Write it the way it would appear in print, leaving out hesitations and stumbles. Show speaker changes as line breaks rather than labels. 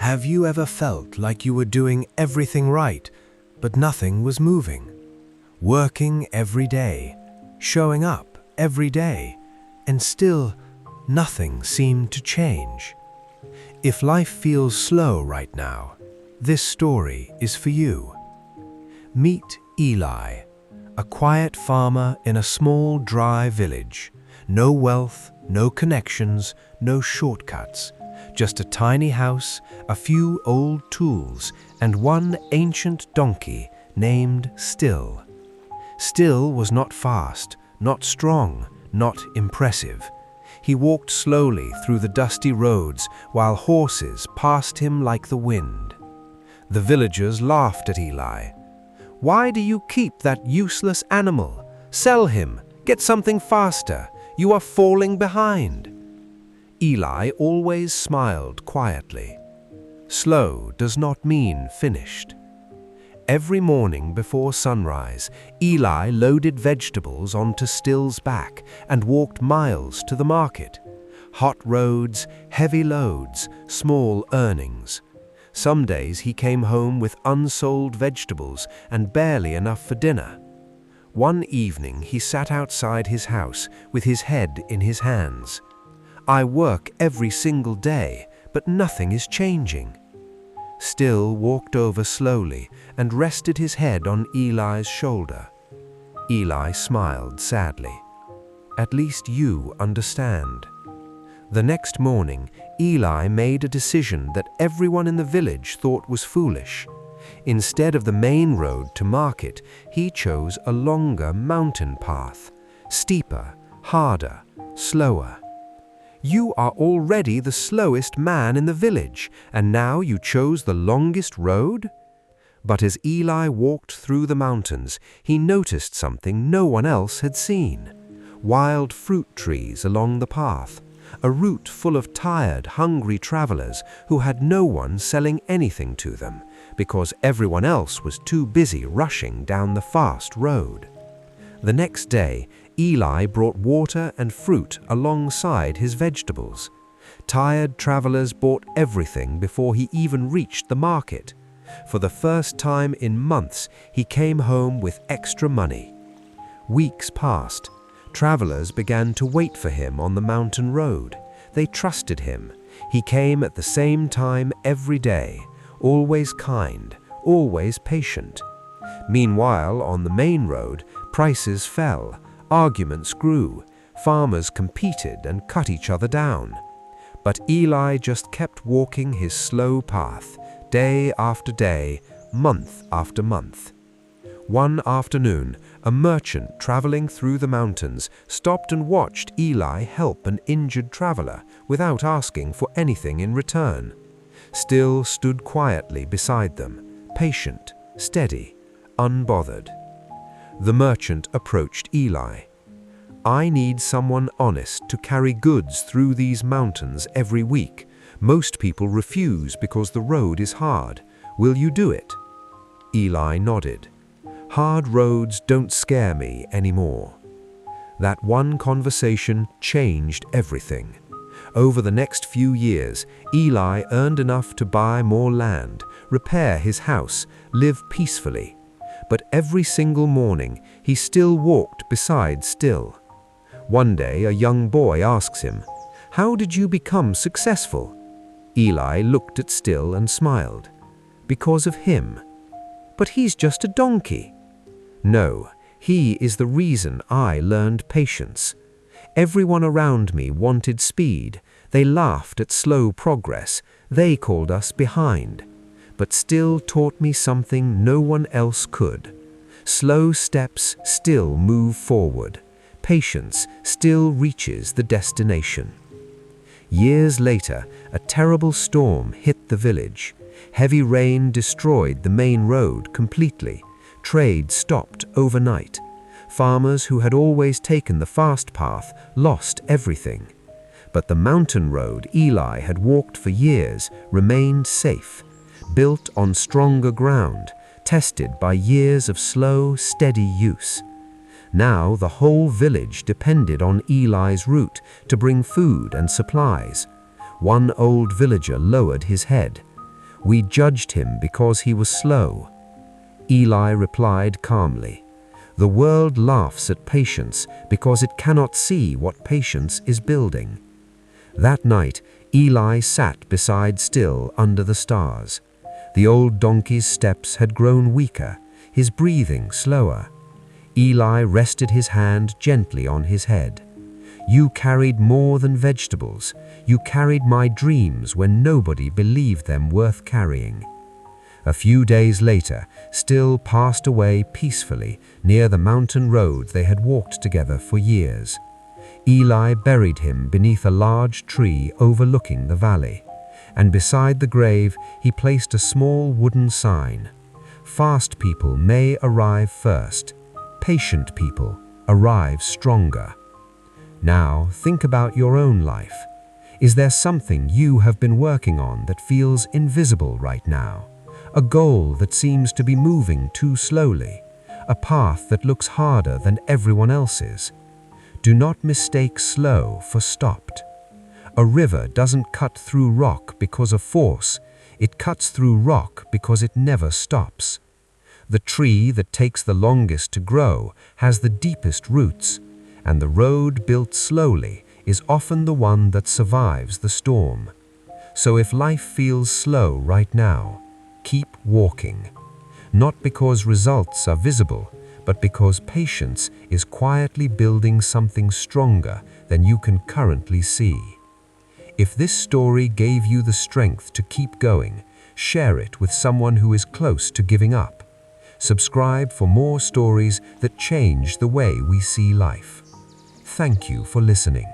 Have you ever felt like you were doing everything right, but nothing was moving? Working every day, showing up every day, and still nothing seemed to change. If life feels slow right now, this story is for you. Meet Eli, a quiet farmer in a small, dry village. No wealth, no connections, no shortcuts. Just a tiny house, a few old tools, and one ancient donkey named Still. Still was not fast, not strong, not impressive. He walked slowly through the dusty roads while horses passed him like the wind. The villagers laughed at Eli. "Why do you keep that useless animal? Sell him, get something faster. You are falling behind." Eli always smiled quietly. Slow does not mean finished. Every morning before sunrise, Eli loaded vegetables onto Still's back and walked miles to the market. Hot roads, heavy loads, small earnings. Some days he came home with unsold vegetables and barely enough for dinner. One evening he sat outside his house with his head in his hands. "I work every single day, but nothing is changing." Still walked over slowly and rested his head on Eli's shoulder. Eli smiled sadly. "At least you understand." The next morning, Eli made a decision that everyone in the village thought was foolish. Instead of the main road to market, he chose a longer mountain path, steeper, harder, slower. "You are already the slowest man in the village, and now you chose the longest road?" But as Eli walked through the mountains, he noticed something no one else had seen. Wild fruit trees along the path, a route full of tired, hungry travelers who had no one selling anything to them because everyone else was too busy rushing down the fast road. The next day, Eli brought water and fruit alongside his vegetables. Tired travelers bought everything before he even reached the market. For the first time in months, he came home with extra money. Weeks passed. Travelers began to wait for him on the mountain road. They trusted him. He came at the same time every day, always kind, always patient. Meanwhile, on the main road, prices fell, arguments grew, farmers competed and cut each other down. But Eli just kept walking his slow path, day after day, month after month. One afternoon, a merchant traveling through the mountains stopped and watched Eli help an injured traveler without asking for anything in return. Still stood quietly beside them, patient, steady, unbothered. The merchant approached Eli. "I need someone honest to carry goods through these mountains every week. Most people refuse because the road is hard. Will you do it?" Eli nodded. "Hard roads don't scare me anymore." That one conversation changed everything. Over the next few years, Eli earned enough to buy more land, repair his house, live peacefully. But every single morning, he still walked beside Still. One day, a young boy asks him, "How did you become successful?" Eli looked at Still and smiled. "Because of him." "But he's just a donkey." "No, he is the reason I learned patience. Everyone around me wanted speed. They laughed at slow progress. They called us behind. But Still taught me something no one else could. Slow steps still move forward. Patience still reaches the destination." Years later, a terrible storm hit the village. Heavy rain destroyed the main road completely. Trade stopped overnight. Farmers who had always taken the fast path lost everything. But the mountain road Eli had walked for years remained safe, built on stronger ground, tested by years of slow, steady use. Now the whole village depended on Eli's route to bring food and supplies. One old villager lowered his head.
We judged him because he was slow." Eli replied calmly, "The world laughs at patience because it cannot see what patience is building." That night, Eli sat beside still under the stars. The old donkey's steps had grown weaker, his breathing slower. Eli rested his hand gently on his head. "You carried more than vegetables. You carried my dreams when nobody believed them worth carrying." A few days later, Still passed away peacefully near the mountain road they had walked together for years. Eli buried him beneath a large tree overlooking the valley, and beside the grave he placed a small wooden sign: "Fast people may arrive first. Patient people arrive stronger." Now think about your own life. Is there something you have been working on that feels invisible right now? A goal that seems to be moving too slowly? A path that looks harder than everyone else's? Do not mistake slow for stopped. A river doesn't cut through rock because of force. It cuts through rock because it never stops. The tree that takes the longest to grow has the deepest roots, and the road built slowly is often the one that survives the storm. So if life feels slow right now, keep walking. Not because results are visible, but because patience is quietly building something stronger than you can currently see. If this story gave you the strength to keep going, share it with someone who is close to giving up. Subscribe for more stories that change the way we see life. Thank you for listening.